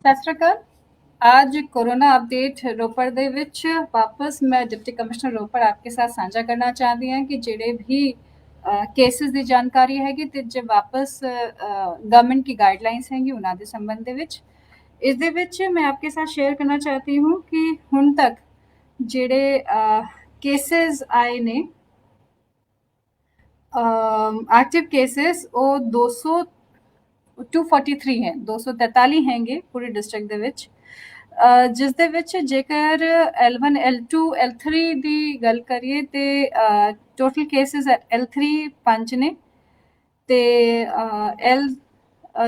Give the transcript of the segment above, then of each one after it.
ਸਤਿ ਸ਼੍ਰੀ ਅਕਾਲ। आज corona update रोपड़ ਦੇ ਵਿੱਚ ਵਾਪਸ ਮੈਂ ਡਿਪਟੀ ਕਮਿਸ਼ਨਰ ਰੋਪੜ आपके साथ ਸਾਂਝਾ ਕਰਨਾ ਚਾਹੁੰਦੀ ਹਾਂ ਕਿ ਜਿਹੜੇ ਵੀ ਕੇਸਿਸ ਦੀ ਜਾਣਕਾਰੀ ਹੈਗੀ ਤੇ ਜੇ ਵਾਪਸ ਗਵਰਨमेंट की गाइडलाइंस ਹੈਗੀ ਉਹਨਾਂ ਦੇ ਸੰਬੰਧ ਦੇ ਵਿੱਚ ਇਸ ਦੇ ਵਿੱਚ मैं आपके साथ शेयर करना चाहती हूँ कि ਹੁਣ ਤੱਕ ਜਿਹੜੇ ਕੇਸਿਸ ਆਏ ਨੇ एक्टिव केसेस ਉਹ 243 ਹੈ 243 ਹੈਗੇ ਪੂਰੇ ਡਿਸਟ੍ਰਿਕਟ ਦੇ ਵਿੱਚ ਜਿਸ ਦੇ ਵਿੱਚ ਜੇਕਰ L1 L2 L3 ਦੀ ਗੱਲ ਕਰੀਏ ਤੇ ਟੋਟਲ ਕੇਸਿਸ L3 5 ਨੇ ਤੇ L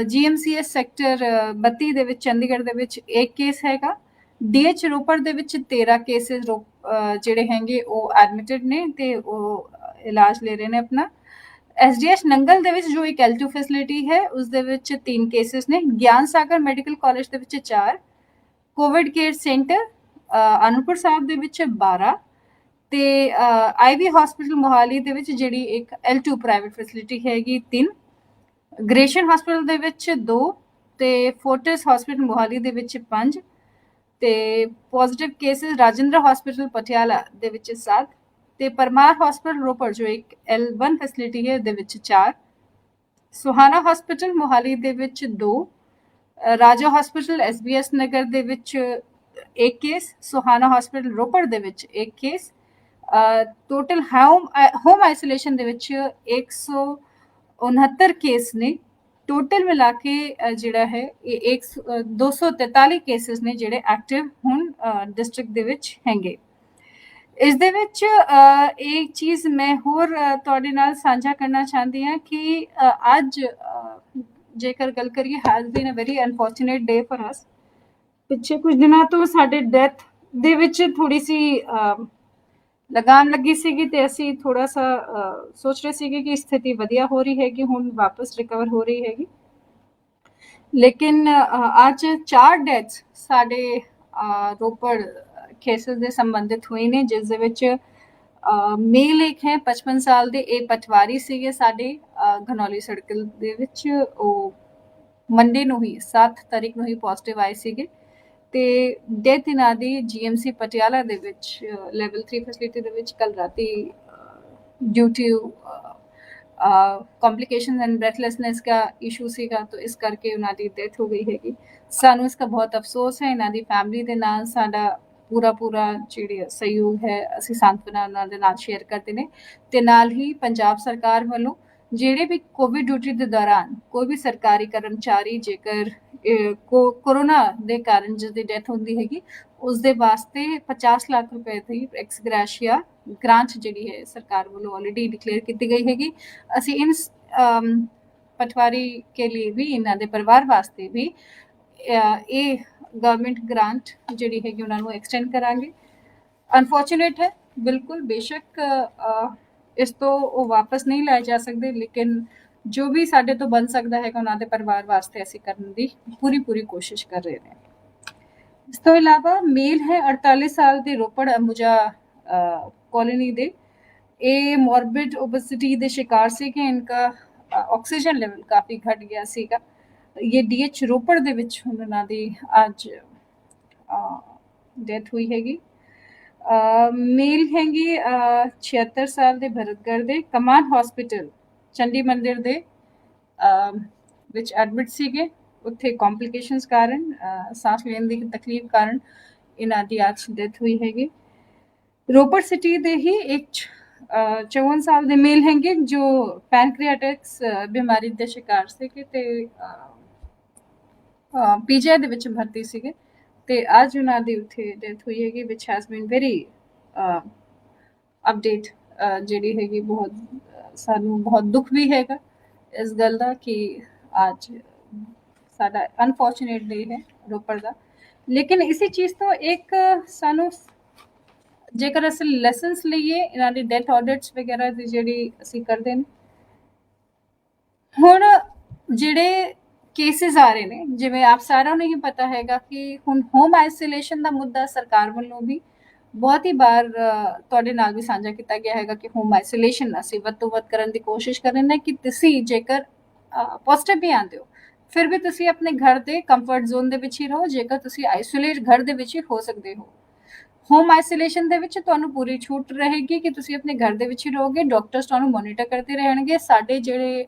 GMCS ਸੈਕਟਰ 32 ਦੇ ਵਿੱਚ ਚੰਡੀਗੜ੍ਹ ਦੇ ਵਿੱਚ ਇੱਕ ਕੇਸ ਹੈਗਾ DH ਰੋਪੜ ਦੇ ਵਿੱਚ 13 ਕੇਸਿਸ ਜਿਹੜੇ ਹੈਗੇ ਉਹ ਐਡਮਿਟਡ ਨੇ ਤੇ ਉਹ ਇਲਾਜ ਲੈ ਰਹੇ ਨੇ ਆਪਣਾ SDH ਨੰਗਲ ਦੇ ਵਿੱਚ ਜੋ ਇੱਕ L2 ਫੈਸਿਲਿਟੀ ਹੈ ਉਸ ਦੇ ਵਿੱਚ 3 ਕੇਸਿਸ ਨੇ ਗਿਆਨ ਸਾਗਰ ਮੈਡੀਕਲ ਕਾਲਜ ਦੇ ਵਿੱਚ 4 Covid care centre Anandpur Sahib ਦੇ ਵਿੱਚ 12 ਤੇ ਆਈਵੀ ਹਸਪੀਟਲ ਮੋਹਾਲੀ ਦੇ ਵਿੱਚ ਜਿਹੜੀ ਇੱਕ L2 ਪ੍ਰਾਈਵੇਟ ਫੈਸਿਲਿਟੀ ਹੈਗੀ 3 ਗ੍ਰੇਸ਼ਨ ਹਸਪੀਟਲ ਦੇ ਵਿੱਚ 2 ਤੇ ਫੋਰਟਿਸ ਹਸਪੀਟਲ ਮੋਹਾਲੀ ਦੇ ਵਿੱਚ 5 ਤੇ positive cases Rajinder hospital Patiala ਦੇ ਵਿੱਚ 7 ਤੇ ਪਰਮਾਰ ਹਸਪੀਟਲ ਰੋਪੜ ਜੋ ਇੱਕ L1 ਫੈਸਿਲਿਟੀ ਹੈ ਦੇ ਵਿੱਚ 4 ਸੁਹਾਣਾ ਹਸਪੀਟਲ ਮੋਹਾਲੀ ਦੇ ਵਿੱਚ 2 ਰਾਜਾ ਹਸਪੀਟਲ SBS ਨਗਰ ਦੇ ਵਿੱਚ ਇੱਕ ਕੇਸ ਸੁਹਾਣਾ ਹਸਪੀਟਲ ਰੋਪੜ ਦੇ ਵਿੱਚ ਇੱਕ ਕੇਸ ਟੋਟਲ ਹੋਮ ਆਈਸੋਲੇਸ਼ਨ ਦੇ ਵਿੱਚ 169 ਕੇਸ ਨੇ ਟੋਟਲ ਮਿਲਾ ਕੇ ਜਿਹੜਾ ਹੈ ਇਹ 243 ਕੇਸਿਸ ਨੇ ਜਿਹੜੇ ਐਕਟਿਵ ਹੁਣ ਡਿਸਟ੍ਰਿਕਟ ਦੇ ਵਿੱਚ ਹੈਗੇ ਇਸ ਦੇ ਵਿੱਚ ਇੱਕ ਚੀਜ਼ ਮੈਂ ਹੋਰ ਤੁਹਾਡੇ ਨਾਲ ਸਾਂਝਾ ਕਰਨਾ ਚਾਹੁੰਦੀ ਹਾਂ ਕਿ ਅੱਜ ਜੇਕਰ ਗੱਲ ਕਰੀਏ has been a very unfortunate day for us ਪਿੱਛੇ ਕੁਝ ਦਿਨਾਂ ਤੋਂ ਸਾਡੇ ਡੈਥ ਦੇ ਵਿੱਚ ਥੋੜੀ ਸੀ ਲਗਾਮ ਲੱਗੀ ਸੀਗੀ ਤੇ ਅਸੀਂ ਥੋੜਾ ਸਾ ਸੋਚ ਰਹੇ ਸੀਗੇ ਕਿ ਸਥਿਤੀ ਵਧੀਆ ਹੋ ਰਹੀ ਹੈਗੀ ਹੁਣ ਵਾਪਸ ਰਿਕਵਰ ਹੋ ਰਹੀ ਹੈਗੀ ਲੇਕਿਨ ਅੱਜ 4 ਡੈਥਸ ਸਾਡੇ ਰੋਪੜ ਕੇਸਿਸ ਦੇ ਸੰਬੰਧਿਤ ਹੋਏ ਨੇ ਜਿਸ ਦੇ ਵਿੱਚ ਮੇਲ ਇੱਕ ਹੈ 55 ਸਾਲ ਦੇ ਇਹ ਪਟਵਾਰੀ ਸੀਗੇ ਸਾਡੇ ਘਨੌਲੀ ਸਰਕਲ ਦੇ ਵਿੱਚ ਉਹ ਮੰਡੇ ਨੂੰ ਹੀ 7 ਤਾਰੀਖ ਨੂੰ ਹੀ ਪੋਜ਼ਿਟਿਵ ਆਏ ਸੀਗੇ ਤੇ ਡੈਥ ਇਹਨਾਂ ਦੀ GMC ਪਟਿਆਲਾ ਦੇ ਵਿੱਚ ਲੈਵਲ 3 ਫੈਸਿਲਿਟੀ ਦੇ ਵਿੱਚ ਕੱਲ ਰਾਤੀ due to complication and breathlessness का इशू ਸੀਗਾ तो ਇਸ ਕਰਕੇ ਉਹਨਾਂ ਦੀ ਡੈਥ ਹੋ ਗਈ ਹੈਗੀ ਸਾਨੂੰ ਇਸ ਦਾ ਬਹੁਤ ਅਫਸੋਸ ਹੈ ਇਹਨਾਂ ਦੀ ਫੈਮਿਲੀ ਦੇ ਨਾਲ ਸਾਡਾ ਪੂਰਾ ਜਿਹੜੀ ਸਹਿਯੋਗ ਹੈ ਅਸੀਂ ਸਾਂਤਵਨਾ ਉਹਨਾਂ ਦੇ ਨਾਲ ਸ਼ੇਅਰ ਕਰਦੇ ਨੇ ਤੇ ਨਾਲ ਹੀ ਪੰਜਾਬ ਸਰਕਾਰ ਵੱਲੋਂ ਜਿਹੜੇ ਵੀ ਕੋਵਿਡ ਡਿਊਟੀ ਦੇ ਦੌਰਾਨ ਕੋਈ ਵੀ ਸਰਕਾਰੀ ਕਰਮਚਾਰੀ ਜੇਕਰ ਕੋਰੋਨਾ ਦੇ ਕਾਰਨ ਜਿਸ ਦੀ ਡੈਥ ਹੁੰਦੀ ਹੈਗੀ ਉਸ ਦੇ ਵਾਸਤੇ 50 ਲੱਖ ਰੁਪਏ ਦੀ ਐਕਸ ਗ੍ਰੈਸ਼ੀਆ ਗ੍ਰਾਂਟ ਜਿਹੜੀ ਹੈ ਸਰਕਾਰ ਵੱਲੋਂ ਆਲਰੇਡੀ ਡਿਕਲੇਅਰ ਕੀਤੀ ਗਈ ਹੈਗੀ ਅਸੀਂ ਇਨ ਪਟਵਾਰੀ ਕੇ ਲਈ ਵੀ ਇਹਨਾਂ ਦੇ ਪਰਿਵਾਰ ਵਾਸਤੇ ਵੀ ਇਹ ਗਵਰਨਮੈਂਟ ਗ੍ਰਾਂਟ ਜਿਹੜੀ ਹੈਗੀ ਉਹਨਾਂ ਨੂੰ ਐਕਸਟੈਂਡ ਕਰਾਂਗੇ ਅਨਫੋਰਚੂਨੇਟ ਹੈ ਬਿਲਕੁਲ ਬੇਸ਼ੱਕ ਇਸ ਤੋਂ ਉਹ ਵਾਪਸ ਨਹੀਂ ਲਾਏ ਜਾ ਸਕਦੇ ਲੇਕਿਨ ਜੋ ਵੀ ਸਾਡੇ ਤੋਂ ਬਣ ਸਕਦਾ ਹੈਗਾ ਉਹਨਾਂ ਦੇ ਪਰਿਵਾਰ ਵਾਸਤੇ ਅਸੀਂ ਕਰਨ ਦੀ ਪੂਰੀ ਕੋਸ਼ਿਸ਼ ਕਰ ਰਹੇ ਨੇ ਇਸ ਤੋਂ ਇਲਾਵਾ ਮੇਲ ਹੈ 48 ਸਾਲ ਦੇ ਰੋਪੜ ਅੰਬੂਜਾ कॉलोनी दे ये मॉर्बिड ओबेसिटी ਦੇ शिकार ਸੀਗੇ इनका ऑक्सीजन लेवल काफ़ी घट गया ਸੀਗਾ ये DH ਰੋਪੜ ਦੇ ਵਿੱਚ ਉਹਨਾਂ ਦੀ ਅੱਜ ਡੈਥ ਹੋਈ ਹੈਗੀ ਮੇਲ ਹੈਗੀ 76 ਸਾਲ ਦੇ ਭਰਤਗੜ ਦੇ ਕਮਾਨ ਹਸਪੀਟਲ ਚੰਡੀ ਮੰਦਿਰ ਦੇ ਵਿੱਚ ਐਡਮਿਟ ਸੀਗੇ ਉੱਥੇ ਕੰਪਲਿਕੇਸ਼ਨਸ ਕਾਰਨ ਸਾਹ ਲੈਣ ਦੀ ਤਕਲੀਫ ਕਾਰਨ ਇਹਨਾਂ ਦੀ ਅੱਜ ਡੈਥ ਹੋਈ ਹੈਗੀ ਰੋਪੜ ਸਿਟੀ ਦੇ ਹੀ ਇੱਕ 54 ਸਾਲ ਦੇ ਮੇਲ ਹੈਗੇ ਜੋ ਪੈਨਕ੍ਰੀਆਟਿਕਸ ਬਿਮਾਰੀ ਦੇ ਸ਼ਿਕਾਰ ਸੀਗੇ ਤੇ ਪੀਜੀਆਈ ਦੇ ਵਿੱਚ ਭਰਤੀ ਸੀਗੇ ਤੇ ਅੱਜ ਉਹਨਾਂ ਦੀ ਉੱਥੇ ਡੈਥ ਹੋਈ ਹੈਗੀ ਵਿਚ ਹੈਜ਼ ਬੀਨ ਵੈਰੀ ਅਪਡੇਟ ਜਿਹੜੀ ਹੈਗੀ ਬਹੁਤ ਸਾਨੂੰ ਬਹੁਤ ਦੁੱਖ ਵੀ ਹੈਗਾ ਇਸ ਗੱਲ ਦਾ ਕਿ ਅੱਜ ਸਾਡਾ ਅਨਫੋਰਚੂਨੇਟ ਡੇ ਹੈ ਰੋਪੜ ਦਾ ਲੇਕਿਨ ਇਸੇ ਚੀਜ਼ ਤੋਂ ਇੱਕ ਸਾਨੂੰ ਜੇਕਰ ਅਸੀਂ ਲੈਸਨਸ ਲਈਏ ਇਹਨਾਂ ਦੀ ਡੈਥ ਆਡਿਟਸ ਵਗੈਰਾ ਦੀ ਜਿਹੜੀ ਅਸੀਂ ਕਰਦੇ ਨੇ ਹੁਣ ਜਿਹੜੇ ਕੇਸਿਸ ਆ ਰਹੇ ਨੇ ਜਿਵੇਂ ਆਪ ਸਾਰਿਆਂ ਨੂੰ ਹੀ ਪਤਾ ਹੈਗਾ ਕਿ ਹੁਣ ਹੋਮ ਆਈਸੋਲੇਸ਼ਨ ਦਾ ਮੁੱਦਾ ਸਰਕਾਰ ਵੱਲੋਂ ਵੀ ਬਹੁਤ ਹੀ ਵਾਰ ਤੁਹਾਡੇ ਨਾਲ ਵੀ ਸਾਂਝਾ ਕੀਤਾ ਗਿਆ ਹੈਗਾ ਕਿ ਹੋਮ ਆਈਸੋਲੇਸ਼ਨ ਅਸੀਂ ਵੱਧ ਤੋਂ ਵੱਧ ਕਰਨ ਦੀ ਕੋਸ਼ਿਸ਼ ਕਰ ਰਹੇ ਨੇ ਕਿ ਤੁਸੀਂ ਜੇਕਰ ਪੋਜ਼ਿਟਿਵ ਵੀ ਆਉਂਦੇ ਹੋ ਫਿਰ ਵੀ ਤੁਸੀਂ ਆਪਣੇ ਘਰ ਦੇ ਕੰਫਰਟ ਜ਼ੋਨ ਦੇ ਵਿੱਚ ਹੀ ਰਹੋ। ਜੇਕਰ ਤੁਸੀਂ ਆਈਸੋਲੇਟ ਘਰ ਦੇ ਵਿੱਚ ਹੀ ਹੋ ਸਕਦੇ ਹੋ, ਹੋਮ ਆਈਸੋਲੇਸ਼ਨ ਦੇ ਵਿੱਚ ਤੁਹਾਨੂੰ ਪੂਰੀ ਛੂਟ ਰਹੇਗੀ ਕਿ ਤੁਸੀਂ ਆਪਣੇ ਘਰ ਦੇ ਵਿੱਚ ਹੀ ਰਹੋਗੇ। ਡਾਕਟਰਸ ਤੁਹਾਨੂੰ ਮੋਨੀਟਰ ਕਰਦੇ ਰਹਿਣਗੇ। ਸਾਡੇ ਜਿਹੜੇ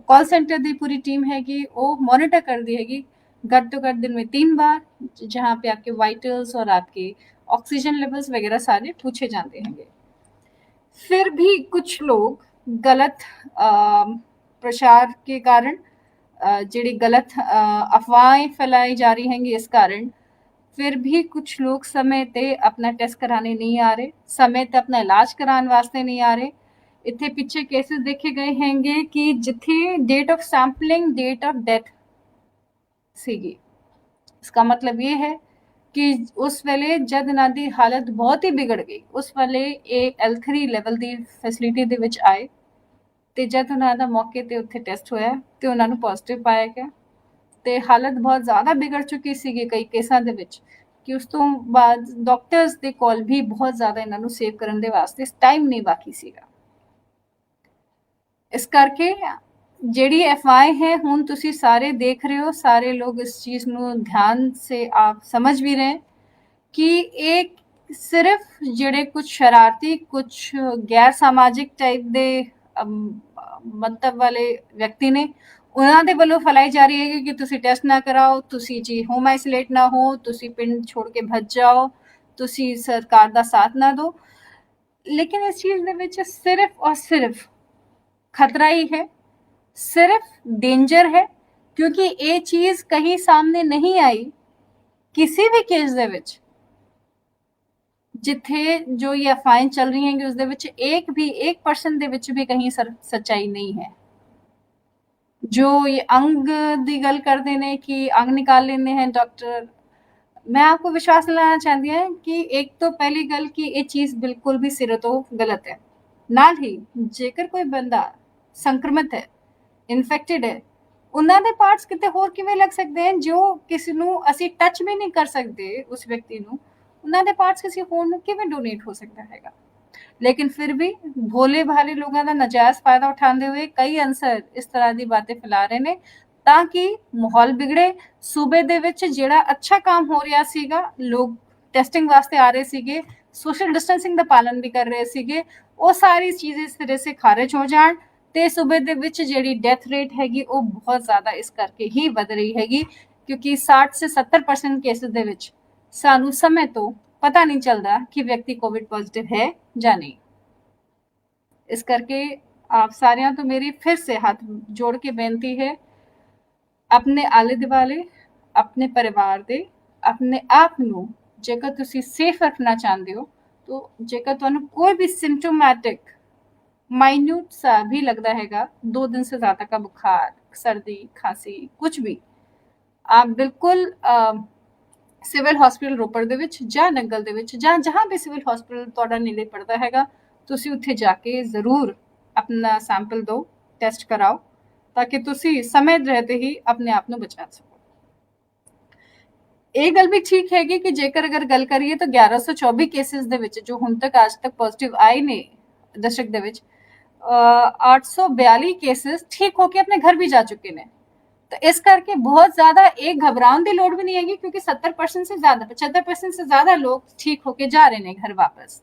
कॉल सेंटर की पूरी टीम हैगी वो मॉनिटर करती हैगी घट तो घट दिन में 3 बार, जहाँ पे आपके वाइटल्स और आपके ऑक्सीजन लेवल्स वगैरह सारे पूछे जाते हैं। फिर भी कुछ लोग गलत प्रचार के कारण जी गलत अफवाहें फैलाई जा रही हैं, इस कारण फिर भी कुछ लोग समय ते अपना टेस्ट कराने नहीं आ रहे, समय ते अपना इलाज कराने वास्ते नहीं आ रहे। इतने पिछे केसेस देखे गए हैंगे कि जिथे date of sampling date of death सीगी। इसका मतलब ये है कि उस वेले जद इन्हां दी हालत बहुत ही बिगड़ गई, उस वेले ये L3 ਲੈਵਲ ਦੀ ਫੈਸਿਲਿਟੀ ਦੇ ਵਿੱਚ ਆਏ ਤੇ ਜਦ ਉਹਨਾਂ ਦਾ ਮੌਕੇ ਤੇ ਉੱਥੇ ਟੈਸਟ ਹੋਇਆ ਤੇ ਉਹਨਾਂ ਨੂੰ ਪੋਜ਼ਿਟਿਵ ਪਾਇਆ ਗਿਆ ਤੇ ਹਾਲਤ ਬਹੁਤ ਜ਼ਿਆਦਾ ਵਿਗੜ ਚੁੱਕੀ ਸੀਗੀ ਕਈ ਕੇਸਾਂ ਦੇ ਵਿੱਚ ਕਿ ਉਸ ਤੋਂ ਬਾਅਦ ਡਾਕਟਰਸ ਦੇ ਕੋਲ ਵੀ ਬਹੁਤ ਜ਼ਿਆਦਾ ਇਹਨਾਂ ਨੂੰ ਸੇਵ ਕਰਨ ਦੇ ਵਾਸਤੇ ਟਾਈਮ ਨਹੀਂ ਬਾਕੀ ਸੀਗਾ। इस करके ਜਿਹੜੀ अफवाहें है ਹੁਣ ਤੁਸੀਂ ਸਾਰੇ देख रहे हो, सारे लोग इस चीज़ ਨੂੰ ध्यान से आप समझ भी रहे हैं कि एक सिर्फ ਜਿਹੜੇ कुछ शरारती कुछ गैर सामाजिक टाइप ਦੇ ਮੰਤਵ ਵਾਲੇ ਵਿਅਕਤੀ ਨੇ ਉਹਨਾਂ ਦੇ ਵੱਲੋਂ ਫੈਲਾਈ ਜਾ ਰਹੀ ਹੈ ਕਿ ਤੁਸੀਂ ਟੈਸਟ ਨਾ ਕਰਾਓ, ਤੁਸੀਂ ਜੀ ਹੋਮ ਆਈਸੋਲੇਟ ਨਾ ਹੋ, ਤੁਸੀਂ ਪਿੰਡ छोड़ के भज जाओ, ਤੁਸੀਂ ਸਰਕਾਰ ਦਾ ਸਾਥ ਨਾ ਦਿਓ। लेकिन इस चीज़ ਦੇ ਵਿੱਚ सिर्फ और सिर्फ खतरा ही है, सिर्फ डेंजर है, क्योंकि ये चीज़ कहीं सामने नहीं आई किसी भी केस दे विच जिथे जो ये अफवाहें चल रही हैं कि उसदे विच एक भी 1% दे विच भी कहीं सच्चाई नहीं है। जो ये अंग दी गल करते हैं कि अंग निकाल लेने हैं डॉक्टर, मैं आपको विश्वास दिलाना चाहती हूँ कि एक तो पहली गल कि ये चीज़ बिल्कुल भी सिरे तो गलत है। नाल ही जेकर कोई बंदा संक्रमित है, इन्फेक्टेड है, ਉਹਨਾਂ ਦੇ ਪਾਰਟਸ ਕਿਤੇ ਹੋਰ ਕਿਵੇਂ ਲੱਗ ਸਕਦੇ ਹਨ ਜੋ ਕਿਸੇ ਨੂੰ ਅਸੀਂ ਟੱਚ ਵੀ ਨਹੀਂ ਕਰ ਸਕਦੇ, ਉਸ ਵਿਅਕਤੀ ਨੂੰ ਉਹਨਾਂ ਦੇ ਪਾਰਟਸ ਕਿਸੇ ਹੋਰ ਨੂੰ ਕਿਵੇਂ ਡੋਨੇਟ ਹੋ ਸਕਦਾ ਹੈਗਾ। लेकिन फिर भी भोले भाले लोगों का नाजायज फायदा उठाते हुए कई अंसर इस तरह की बातें फैला रहे हैं ताकि माहौल बिगड़े। सूबे दे विच जिहड़ा अच्छा काम हो रहा सीगा, लोग टेस्टिंग वास्ते आ रहे सीगे, सोशल डिस्टेंसिंग का पालन भी कर रहे सीगे, वो सारी चीज़ें सिरे से खारिज हो जाए तो सूबे दे विच जिहड़ी डेथ रेट हैगी वो बहुत ज़्यादा इस करके ही वध रही हैगी, क्योंकि 60 से 70% केसेस दे विच सानू समय तो पता नहीं चलता कि व्यक्ति कोविड पॉजिटिव है या नहीं। इस करके आप सारियां तो मेरी फिर से हाथ जोड़ के बेनती है, अपने आले दुआले अपने परिवार दे अपने आप नू जेकर तुसी सेफ रखना चाहते हो तो जेकर तुहानू कोई भी सिम्टोमैटिक माइन्यूट सा भी लगता हैगा, 2 दिन से ज़्यादा का बुखार, सर्दी, खांसी कुछ भी, आप बिल्कुल सिविल हॉस्पिटल रोपड़ दे विच जां नंगल दे विच जां जहाँ भी सिविल हॉस्पिटल तुहाडा नेड़े पड़ता हैगा तुसी उत्थे जाके ज़रूर अपना सैंपल दो, टेस्ट कराओ ताकि तुसी समय रहते ही अपने आप नू बचा सको। ਇਹ ਗੱਲ ਵੀ ਠੀਕ ਹੈਗੀ ਕਿ ਜੇਕਰ ਅਗਰ ਗੱਲ ਕਰੀਏ ਤਾਂ 1124 ਕੇਸਿਸ ਦੇ ਵਿੱਚ ਜੋ ਹੁਣ ਤੱਕ ਅੱਜ ਤੱਕ ਪੋਜ਼ਿਟਿਵ ਆਏ ਨੇ डिस्ट्रिक्ट ਦੇ ਵਿੱਚ 842 केसेस ठीक होके अपने घर भी जा चुके हैं। तो इस करके बहुत ज़्यादा एक घबराने की लोड़ भी नहीं हैगी, क्योंकि 70% से ज़्यादा 75% से ज़्यादा लोग ठीक होके जा रहे हैं घर वापस।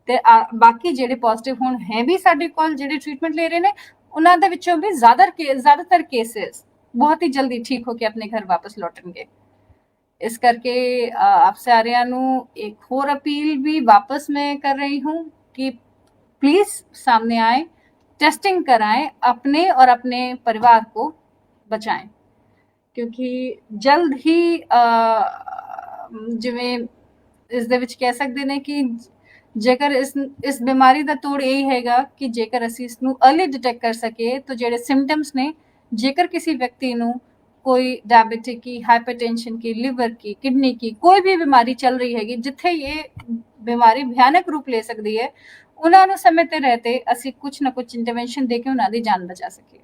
तो बाकी ਜਿਹੜੇ पॉजिटिव ਹੁਣ है भी साडे कोल ਜਿਹੜੇ ट्रीटमेंट ले रहे हैं ਉਹਨਾਂ ਦੇ ਵਿੱਚੋਂ भी ज़्यादातर केसेस बहुत ही जल्दी ठीक होके अपने घर वापस लौटणगे। इस करके आप सारिਆਂ ਨੂੰ एक होर अपील भी वापस मैं कर रही हूँ कि प्लीज़ सामने आए, टेस्टिंग कराएं, अपने और अपने परिवार को बचाएं, क्योंकि जल्द ही जिवें इस दे विच कह सकते हैं कि जेकर इस बीमारी का तोड़ यही हैगा कि जेकर असीं इस नूं अर्ली डिटेक्ट कर सके तो जिहड़े सिम्पटम्स ने, जेकर किसी व्यक्ति नूं कोई डायबिटिक की, हाइपरटेंशन की, लिवर की, किडनी की कोई भी बीमारी चल रही हैगी जिथे ये बीमारी भयानक रूप ले सकती है, उन्होंने समय ते रहते असी कुछ ना कुछ इंटरवेंशन दे के उन्होंने जान बचा सके।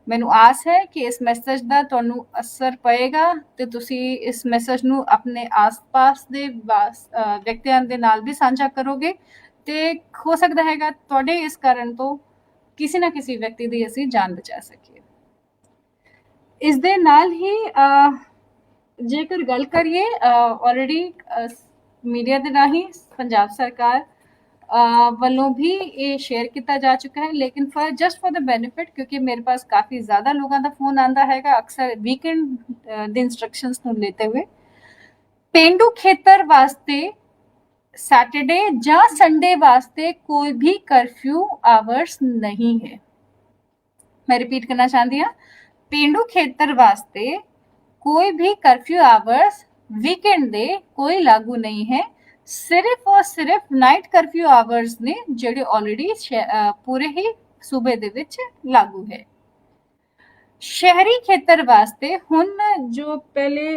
मैनू आस है कि इस मैसेज का तुहानू असर पएगा ते तुसी इस मैसेज नू अपने आस पास दे व्यक्तियों के नाल भी साझा करोगे ते हो सकता हैगा तुहाडे इस कारण तो किसी ना किसी व्यक्ति की असी जान बचा सकीए। ਇਸ ਦੇ ਨਾਲ ਹੀ ਜੇਕਰ ਗੱਲ ਕਰੀਏ ਆਲਰੇਡੀ ਮੀਡੀਆ ਦੇ ਰਾਹੀਂ ਪੰਜਾਬ ਸਰਕਾਰ ਵੱਲੋਂ ਵੀ ਇਹ ਸ਼ੇਅਰ ਕੀਤਾ ਜਾ ਚੁੱਕਾ ਹੈ, ਲੇਕਿਨ for just for the benefit, क्योंकि मेरे पास काफ़ी ज़्यादा लोगों का फ़ोन आता हैगा अक्सर वीकेंड ਦੇ ਇੰਸਟਰਕਸ਼ਨਸ ਨੂੰ लेते हुए। ਪੇਂਡੂ ਖੇਤਰ ਵਾਸਤੇ सैटरडे ਜਾਂ संडे वास्ते कोई भी कर्फ्यू आवर्स नहीं है। मैं रिपीट करना चाहती हूँ, पेंडू खेतर वास्ते कोई भी कर्फ्यू आवर्स वीकेंड दे कोई लागू नहीं है। सिर्फ और सिर्फ नाइट कर्फ्यू आवर्स ने ਜਿਹੜੇ ਆਲਰੇਡੀ ਪੂਰੇ ਹੀ ਸੂਬੇ ਦੇ ਵਿੱਚ ਲਾਗੂ ਹੈ। ਸ਼ਹਿਰੀ ਖੇਤਰ ਵਾਸਤੇ ਹੁਣ ਜੋ ਪਹਿਲੇ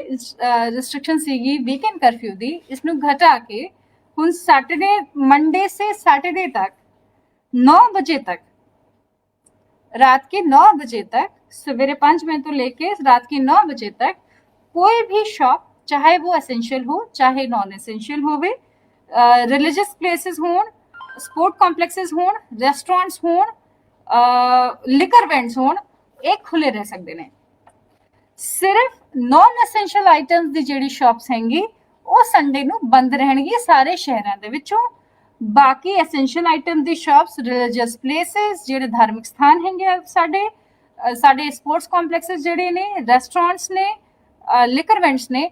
ਰਿਸਟ੍ਰਿਕਸ਼ਨ ਸੀਗੀ ਵੀਕਐਂਡ ਕਰਫਿਊ ਦੀ, ਇਸ ਨੂੰ ਘਟਾ ਕੇ ਹੁਣ सैटरडे मंडे से सैटरडे तक 9 बजे तक, रात के 9 बजे तक, सवेरे 5 बजे तो लेके रात के 9 बजे तक कोई भी शॉप, चाहे वो एसेंशियल हो चाहे नॉन एसेंशियल होवे, रिलीजियस प्लेसेस होन, स्पोर्ट कॉम्प्लेक्सेस होन, रेस्टोरेंट्स होन, लिकर वेंड्स होन, एक खुले रह सकते हैं। सिर्फ नॉन एसेंशियल आइटम्स की जिहड़ी शॉप्स हैंगी ਉਹ ਸੰਡੇ ਨੂੰ ਬੰਦ ਰਹਿਣਗੇ ਸਾਰੇ ਸ਼ਹਿਰਾਂ ਦੇ ਵਿੱਚੋਂ। ਬਾਕੀ ਐਸੈਂਸ਼ੀਅਲ ਆਈਟਮ ਦੀ ਸ਼ਾਪਸ, ਰਿਲੀਜੀਅਸ ਪਲੇਸਿਸ, ਜਿਹੜੇ ਧਾਰਮਿਕ ਸਥਾਨ ਹੈਗੇ ਸਾਡੇ ਸਪੋਰਟਸ ਕੰਪਲੈਕਸਸ ਜਿਹੜੇ ਨੇ, ਰੈਸਟੋਰੈਂਟਸ ਨੇ, ਲਿਕਰ ਵੈਂਡਸ ਨੇ,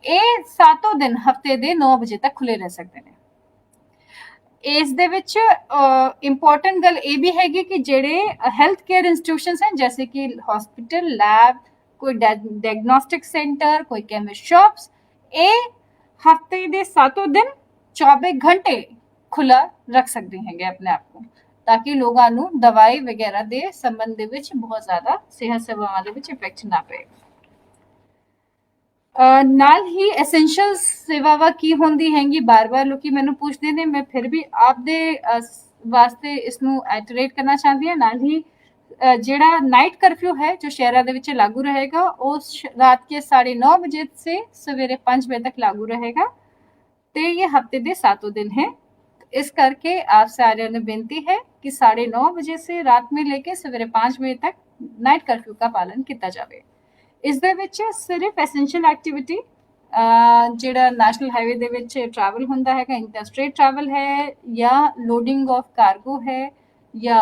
ਇਹ 7 ਦਿਨ ਹਫਤੇ ਦੇ 9 ਵਜੇ ਤੱਕ ਖੁੱਲੇ ਰਹਿ ਸਕਦੇ ਨੇ। ਇਸ ਦੇ ਵਿੱਚ ਇੰਪੋਰਟੈਂਟ ਗੱਲ ਇਹ ਵੀ ਹੈਗੀ ਕਿ ਜਿਹੜੇ ਹੈਲਥ ਕੇਅਰ ਇੰਸਟੀਟਿਊਸ਼ਨਸ ਹਨ, ਜੈਸੇ ਕਿ ਹਸਪੀਟਲ, ਲੈਬ, ਕੋਈ ਡਾਇਗਨੋਸਟਿਕ ਸੈਂਟਰ, ਕੋਈ ਕੈਮਿਸਟ ਸ਼ਾਪਸ, ਇਹ हफ्ते दे 7 दिन 24 घंटे खुला रख सकते हैं अपने आप को, ताकि लोगों ਨੂੰ दवाई वगैरह ਦੇ ਸੰਬੰਧ ਦੇ ਵਿੱਚ ਬਹੁਤ ਜ਼ਿਆਦਾ ਸਿਹਤ ਸੇਵਾਵਾਂ ਦੇ ਵਿੱਚ ਇਫੈਕਟ ਨਾ ਪਏ। ਨਾਲ ਹੀ ਐਸੈਂਸ਼ੀਅਲ ਸੇਵਾਵਾਂ ਕੀ ਹੁੰਦੀ ਹੈਗੀ, ਬਾਰ-ਬਾਰ ਲੋਕੀ ਮੈਨੂੰ ਪੁੱਛਦੇ ਨੇ, ਮੈਂ ਫਿਰ ਵੀ ਆਪਦੇ ਵਾਸਤੇ ਇਸ ਨੂੰ ਐਟਰੇਟ ਕਰਨਾ ਚਾਹੁੰਦੀ ਹਾਂ। ਨਾਲ ਹੀ ਜਿਹੜਾ नाइट कर्फ्यू है जो शहरों ਦੇ ਵਿੱਚ लागू रहेगा, वो रात के 9:30 बजे से सवेरे 5 बजे तक लागू रहेगा, तो ये हफ्ते ਦੇ 7 दिन है। इस करके आप सारिਆਂ ਨੂੰ बेनती है कि 9:30 बजे से रात में लेके सवेरे 5 बजे तक नाइट कर्फ्यू का पालन किया जाए। इस ਦੇ ਵਿੱਚ सिर्फ एसेंशियल एक्टिविटी ਜਿਹੜਾ ਨੈਸ਼ਨਲ ਹਾਈਵੇ ਦੇ ਵਿੱਚ ट्रैवल ਹੁੰਦਾ ਹੈਗਾ, इंटरस्टेट ट्रैवल है या लोडिंग ऑफ कार्गो है या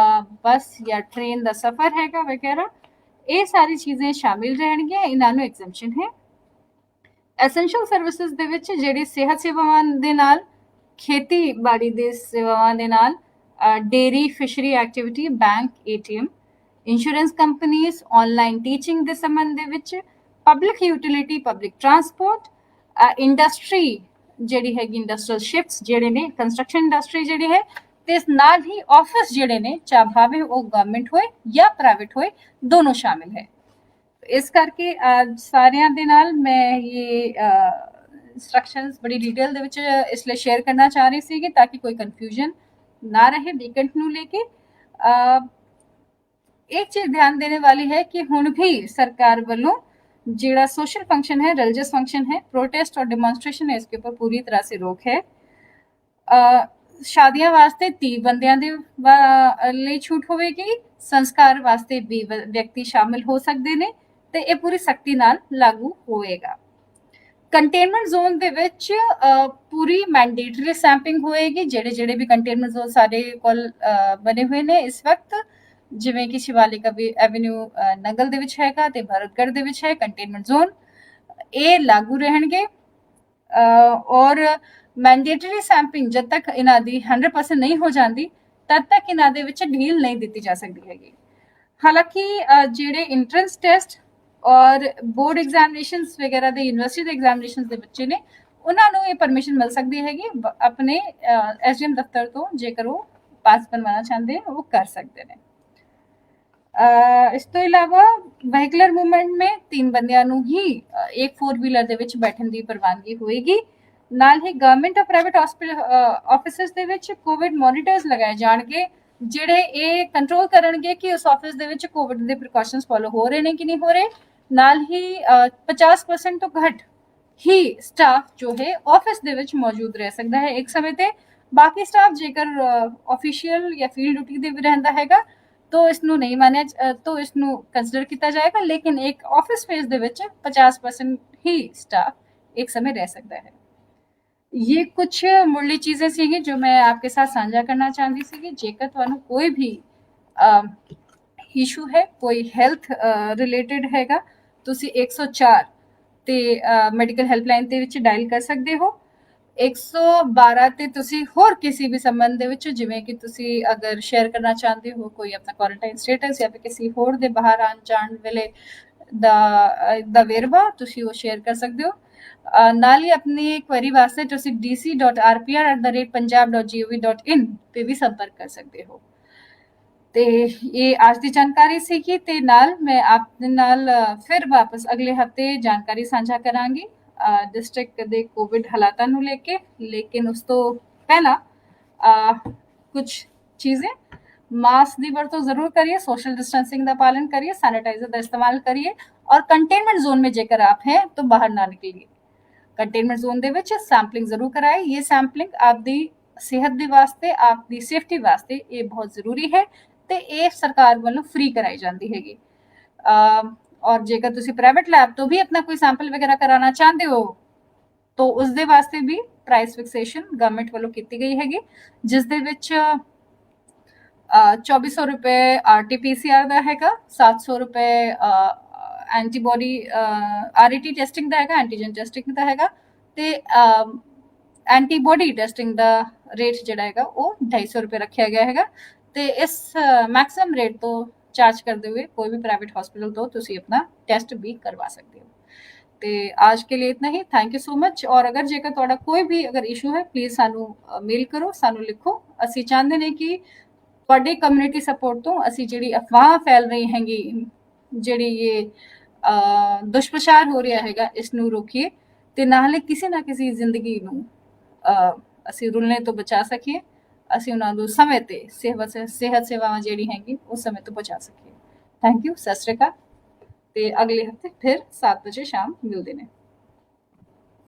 बस या ट्रेन का सफ़र हैगा वगैरह, ये सारी चीज़ें शामिल रहणगियां, इन्हां नूं एग्जैम्पशन है। एसेंशियल सर्विसेज दे विच जिहड़ी सेहत सेवावां दे नाल, खेतीबाड़ी दे सेवावां दे नाल, dairy fishery activity, bank, ATM, insurance companies, online teaching दे संबंध दे विच, public utility, public transport, industry जिहड़ी हैगी, इंडस्ट्रीयल शिफ्ट्स जिहड़े ने, कंस्ट्रक्शन इंडस्ट्री जिहड़ी है, ਤੇ ਨਾਲ ਹੀ ਆਫਿਸ ਜਿਹੜੇ ਨੇ, ਚਾਹੇ ਉਹ ਗਵਰਨਮੈਂਟ ਹੋਏ ਜਾਂ ਪ੍ਰਾਈਵੇਟ ਹੋਏ, ਦੋਨੋਂ ਸ਼ਾਮਿਲ ਹੈ। ਇਸ ਕਰਕੇ ਸਾਰਿਆਂ ਦੇ ਨਾਲ ਮੈਂ ਇਹ ਇੰਸਟਰਕਸ਼ਨਸ ਬੜੀ ਡਿਟੇਲ ਦੇ ਵਿੱਚ ਇਸ ਲਈ ਸ਼ੇਅਰ ਕਰਨਾ ਚਾਹ ਰਹੀ ਸੀ, ਤਾਂ ਕਿ ਕੋਈ ਕਨਫਿਊਜ਼ਨ ਨਾ ਰਹੇ ਵੀਕਐਂਡ ਨੂੰ ਲੈ ਕੇ। एक चीज ध्यान देने वाली है कि हुण भी सरकार वालों ਜਿਹੜਾ सोशल फंक्शन है, रिलीजियस फंक्शन है, प्रोटेस्ट और डेमोन्स्ट्रेशन है, इसके ऊपर पूरी तरह से रोक है। शादियां वास्ते 30 ਬੰਦਿਆਂ ਦੇ ਲਈ ਛੂਟ ਹੋਵੇਗੀ, ਸੰਸਕਾਰ ਵਾਸਤੇ 20 ਵਿਅਕਤੀ ਸ਼ਾਮਿਲ ਹੋ ਸਕਦੇ ਨੇ, ਤੇ ਇਹ ਪੂਰੀ ਸਖਤੀ ਨਾਲ ਲਾਗੂ ਹੋਏਗਾ। ਕੰਟੇਨਮੈਂਟ ਜ਼ੋਨ ਦੇ ਵਿੱਚ ਪੂਰੀ ਮੈਂਡੇਟਰੀ ਸੈਂਪਲਿੰਗ ਹੋਏਗੀ। ਜਿਹੜੇ ਵੀ ਕੰਟੇਨਮੈਂਟ ਜ਼ੋਨ ਸਾਡੇ ਕੋਲ ਬਣੇ ਹੋਏ ਨੇ ਇਸ ਵਕਤ, ਜਿਵੇਂ ਕਿ ਸ਼ਿਵਾਲਿਕ ਐਵਨਿਊ ਨੰਗਲ ਦੇ ਵਿੱਚ ਹੈਗਾ ਤੇ ਭਰਤਗੜ੍ਹ ਦੇ ਵਿੱਚ ਹੈ ਕੰਟੇਨਮੈਂਟ ਜ਼ੋਨ, ਇਹ ਲਾਗੂ ਰਹਿਣਗੇ। ਔਰ मैंडेटरी सैंपलिंग जब तक इन्हां दी 100% नहीं हो जाती, तद तक इन्हां दे विच ढील नहीं दी जा सकती हैगी। हालांकि जिहड़े इंट्रेंस टेस्ट और बोर्ड एग्जामिनेशनस वगैरह दे, यूनिवर्सिटी दे एग्जामिनेशनस दे बच्चे ने, उन्हां नूं ये परमिशन मिल सकती हैगी अपने SDM दफ्तर तो, जेकर वो पास बनवाना चाहते हैं वो कर सकते हैं। इस तो इलावा वहीकुलर मूवमेंट में 3 ਬੰਦਿਆਂ ਨੂੰ ही एक 4 व्हीलर ਦੇ ਵਿੱਚ बैठण ਦੀ ਪ੍ਰਵਾਨਗੀ ਹੋਏਗੀ। ਨਾਲ ਹੀ ਗਵਰਨਮੈਂਟ ਔਰ ਪ੍ਰਾਈਵੇਟ ਆਫਿਸਿਸ ਦੇ ਵਿੱਚ ਕੋਵਿਡ ਮੋਨੀਟਰਸ ਲਗਾਏ ਜਾਣਗੇ, ਜਿਹੜੇ ਇਹ ਕੰਟਰੋਲ ਕਰਨਗੇ ਕਿ ਉਸ ਆਫਿਸ ਦੇ ਵਿੱਚ ਕੋਵਿਡ ਦੇ ਪ੍ਰੀਕਾਸ਼ਨਸ ਫੋਲੋ ਹੋ ਰਹੇ ਨੇ ਕਿ ਨਹੀਂ ਹੋ ਰਹੇ। ਨਾਲ ਹੀ 50% ਤੋਂ ਘੱਟ ਹੀ ਸਟਾਫ ਜੋ ਹੈ ਆਫਿਸ ਦੇ ਵਿੱਚ ਮੌਜੂਦ ਰਹਿ ਸਕਦਾ ਹੈ ਇੱਕ ਸਮੇਂ ਤੇ। ਬਾਕੀ ਸਟਾਫ ਜੇਕਰ ਆਫੀਸ਼ੀਅਲ ਜਾਂ ਫੀਲਡ ਡਿਊਟੀ ਦੇ ਵੀ ਰਹਿੰਦਾ ਹੈਗਾ, तो इसनूं नहीं मानिया तो इसनूं कंसिडर किया जाएगा, लेकिन एक ऑफिस स्पेस ਦੇ ਵਿੱਚ 50% ही स्टाफ एक समय रह सकता है। ये कुछ मुढ़ली चीजें सीगी जो मैं आपके साथ साझा करना चाहती सी। जेकर ਤੁਹਾਨੂੰ कोई भी इशू है, कोई हेल्थ रिलेटेड हैगा, ਤੁਸੀਂ 104 ਤੇ ਮੈਡੀਕਲ ਹੈਲਪਲਾਈਨ ਦੇ ਵਿੱਚ ਡਾਇਲ ਕਰ ਸਕਦੇ ਹੋ। 112 ਤੇ ਤੁਸੀਂ ਹੋਰ ਕਿਸੇ ਵੀ ਸੰਬੰਧ ਦੇ ਵਿੱਚ, ਜਿਵੇਂ ਕਿ ਤੁਸੀਂ ਅਗਰ ਸ਼ੇਅਰ ਕਰਨਾ ਚਾਹੁੰਦੇ ਹੋ ਕੋਈ ਆਪਣਾ ਕੁਆਰੰਟਾਈਨ ਸਟੇਟਸ ਜਾਂ ਫਿਰ ਕਿਸੇ ਹੋਰ ਦੇ ਬਾਹਰ ਆਉਣ ਜਾਣ ਵੇਲੇ ਦਾ ਵੇਰਵਾ, ਤੁਸੀਂ ਉਹ ਸ਼ੇਅਰ ਕਰ ਸਕਦੇ ਹੋ। ਨਾਲ ਹੀ ਆਪਣੀ ਕੁਐਰੀ ਵਾਸਤੇ ਤੁਸੀਂ dc.rpr@punjab.gov.in ਤੇ ਵੀ ਸੰਪਰਕ ਕਰ ਸਕਦੇ ਹੋ। ਤੇ ਇਹ ਅੱਜ ਦੀ ਜਾਣਕਾਰੀ ਸੀਗੀ, ਤੇ ਨਾਲ ਮੈਂ ਆਪਣੇ ਨਾਲ ਫਿਰ ਵਾਪਸ ਅਗਲੇ ਹਫਤੇ ਜਾਣਕਾਰੀ ਸਾਂਝਾ ਕਰਾਂਗੀ ਡਿਸਟ੍ਰਿਕਟ ਦੇ ਕੋਵਿਡ ਹਾਲਾਤਾਂ ਨੂੰ ਲੈ ਕੇ। ਲੇਕਿਨ ਉਸ ਤੋਂ ਪਹਿਲਾਂ ਕੁਝ ਚੀਜ਼ਾਂ, मास्क की वरतों जरूर करिए, सोशल डिस्टेंसिंग का पालन करिए, सैनिटाइजर का इस्तेमाल करिए और कंटेनमेंट जोन में जेकर आप हैं तो बाहर ना निकलिए। कंटेनमेंट जोन दे विच सैंपलिंग जरूर कराए। ये सैंपलिंग आपकी सेहत के वास्ते, आपकी सेफ्टी वास्ते ये बहुत जरूरी है ते ये सरकार वालों फ्री कराई जाती हैगी। और जेकर तुसी प्राइवेट लैब तो भी अपना कोई सैंपल वगैरह कराना चाहते हो तो उस दे वास्ते भी प्राइस फिक्सेशन गवर्नमेंट वालों की गई हैगी, जिस दे विच 2400 रुपए RT-PCR का हैगा, 700 रुपए एंटीबॉडी RET टेस्टिंग का हैगा, एंटीजन टेस्टिंग का हैगा, ते एंटीबॉडी टेस्टिंग का रेट जिहड़ा हैगा वो 250 रुपए रखा गया हैगा। ते इस मैक्सिमम रेट तो चार्ज करते हुए कोई भी प्राइवेट हॉस्पिटल तो तुसी अपना टेस्ट भी करवा सकते हो। ते आज के लिए इतना ही। Thank you so much. और अगर जेकर तुहाडा कोई भी अगर इशू है प्लीज़ सानू मेल करो, सानू लिखो। असी चाहते हैं कि ਤੁਹਾਡੀ ਕਮਿਊਨਿਟੀ ਸਪੋਰਟ ਤੋਂ ਅਸੀਂ ਜਿਹੜੀ ਅਫਵਾਹ ਫੈਲ ਰਹੀ ਹੈਗੀ, ਜਿਹੜੀ ਇਹ ਦੁਸ਼ਪ੍ਰਚਾਰ ਹੋ ਰਿਹਾ ਹੈਗਾ, ਇਸ ਨੂੰ ਰੋਕੀਏ ਤੇ ਨਾਲੇ ਕਿਸੇ ਨਾ ਕਿਸੇ ਜ਼ਿੰਦਗੀ ਨੂੰ ਅਸੀਂ ਰੁਲਣੇ ਤੋਂ ਬਚਾ ਸਕੀਏ। ਅਸੀਂ ਉਹਨਾਂ ਨੂੰ ਸਮੇਂ ਤੇ ਸਿਹਤ ਸੇਵਾਵਾਂ ਜਿਹੜੀ ਹੈਗੀ ਉਸ ਸਮੇਂ ਤੋਂ ਬਚਾ ਸਕੀਏ। ਥੈਂਕ ਯੂ, ਸਤਿ ਸ਼੍ਰੀ ਅਕਾਲ। ਤੇ ਅਗਲੇ ਹਫਤੇ ਫਿਰ 7 ਵਜੇ ਸ਼ਾਮ ਮਿਲਦੇ ਨੇ।